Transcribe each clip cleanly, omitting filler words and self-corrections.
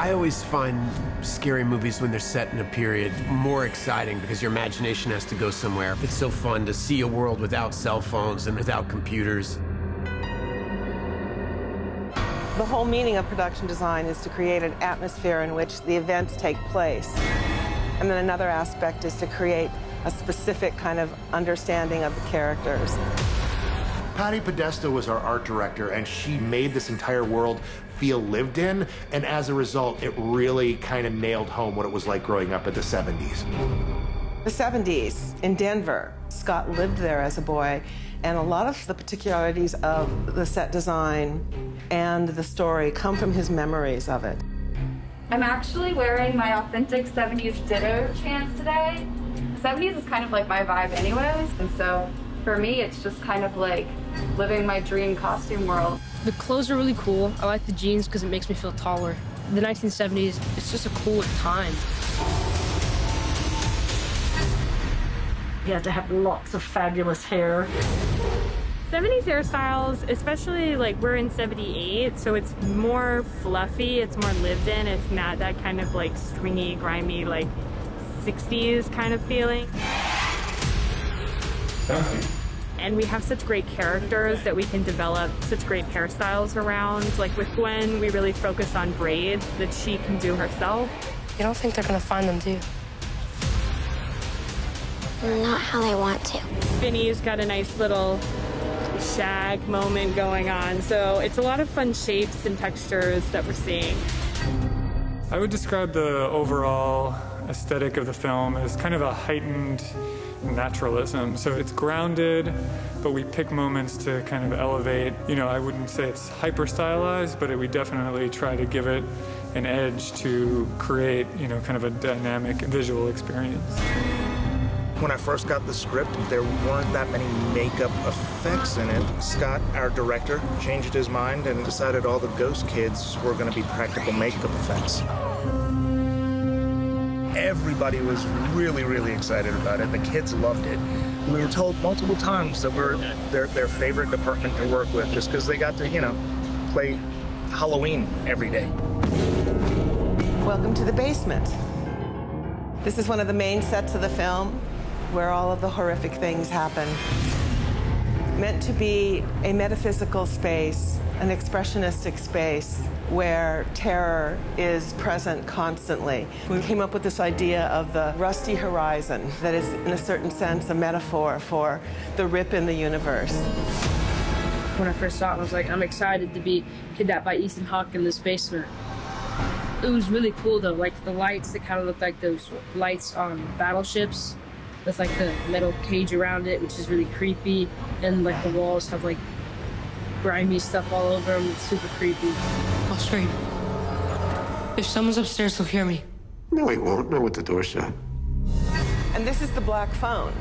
I always find scary movies when they're set in a period more exciting because your imagination has to go somewhere. It's so fun to see a world without cell phones and without computers. The whole meaning of production design is to create an atmosphere in which the events take place. And then another aspect is to create a specific kind of understanding of the characters. Patty Podesta was our art director, and she made this entire world feel lived in, and as a result, it really kind of nailed home what it was like growing up in the 70s. The 70s in Denver. Scott lived there as a boy, and a lot of the particularities of the set design and the story come from his memories of it. I'm actually wearing my authentic 70s ditto pants today. 70s is kind of like my vibe anyways, and so for me, it's just kind of like living my dream costume world. The clothes are really cool. I like the jeans because it makes me feel taller. The 1970s, it's just a cool time. You had to have lots of fabulous hair. 70s hairstyles, especially like we're in 78, so it's more fluffy, it's more lived in, it's not that kind of like stringy, grimy, like 60s kind of feeling. And we have such great characters that we can develop such great hairstyles around. Like with Gwen, we really focus on braids that she can do herself. You don't think they're gonna find them, do you? Not how they want to. Vinny's got a nice little shag moment going on, so it's a lot of fun shapes and textures that we're seeing. I would describe the overall aesthetic of the film as kind of a heightened naturalism. So it's grounded, but we pick moments to kind of elevate. You know, I wouldn't say it's hyper stylized, but we definitely try to give it an edge to create, you know, kind of a dynamic visual experience. When I first got the script, there weren't that many makeup effects in it. Scott, our director, changed his mind and decided all the ghost kids were going to be practical makeup effects. Everybody was really, really excited about it. The kids loved it. We were told multiple times that we're their favorite department to work with just because they got to, you know, play Halloween every day. Welcome to the basement. This is one of the main sets of the film where all of the horrific things happen. Meant to be a metaphysical space, an expressionistic space where terror is present constantly. We came up with this idea of the rusty horizon that is, in a certain sense, a metaphor for the rip in the universe. When I first saw it, I was like, I'm excited to be kidnapped by Ethan Hawke in this basement. It was really cool though, like the lights that kind of look like those lights on battleships with like the metal cage around it, which is really creepy, and like the walls have like grimy stuff all over them. It's super creepy. I'll scream. If someone's upstairs, they'll hear me. No, he won't. Not with the door shut. And this is the black phone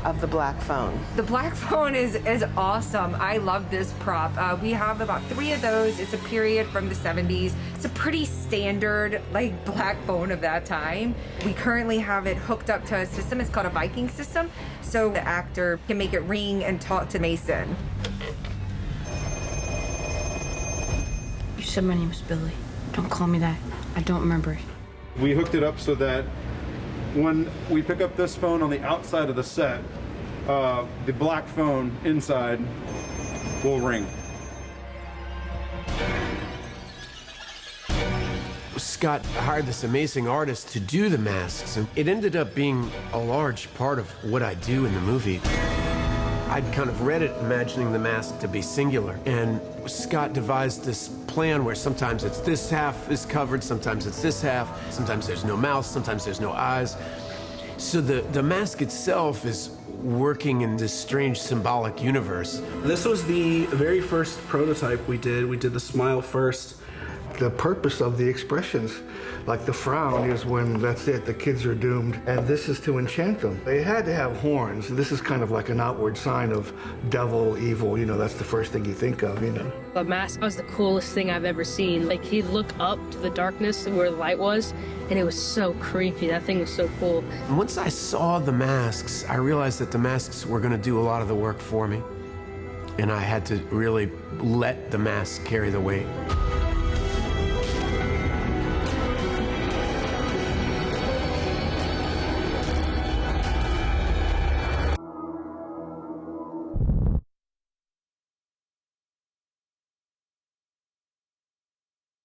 of the black phone. The black phone is awesome. I love this prop. We have about 3 of those. It's a period from the 70s. It's a pretty standard, like, black phone of that time. We currently have it hooked up to a system. It's called a Viking system. So the actor can make it ring and talk to Mason. You said my name is Billy. Don't call me that. I don't remember it. We hooked it up so that when we pick up this phone on the outside of the set, the black phone inside will ring. Scott hired this amazing artist to do the masks, and it ended up being a large part of what I do in the movie. I'd kind of read it imagining the mask to be singular, and Scott devised this plan where sometimes it's this half is covered, sometimes it's this half, sometimes there's no mouth, sometimes there's no eyes. So the mask itself is working in this strange symbolic universe. This was the very first prototype we did. We did the smile first. The purpose of the expressions, like the frown, is when that's it, the kids are doomed, and this is to enchant them. They had to have horns. This is kind of like an outward sign of devil, evil, you know, that's the first thing you think of, you know. The mask was the coolest thing I've ever seen. Like, he'd look up to the darkness where the light was, and it was so creepy. That thing was so cool. And once I saw the masks, I realized that the masks were gonna do a lot of the work for me. And I had to really let the mask carry the weight.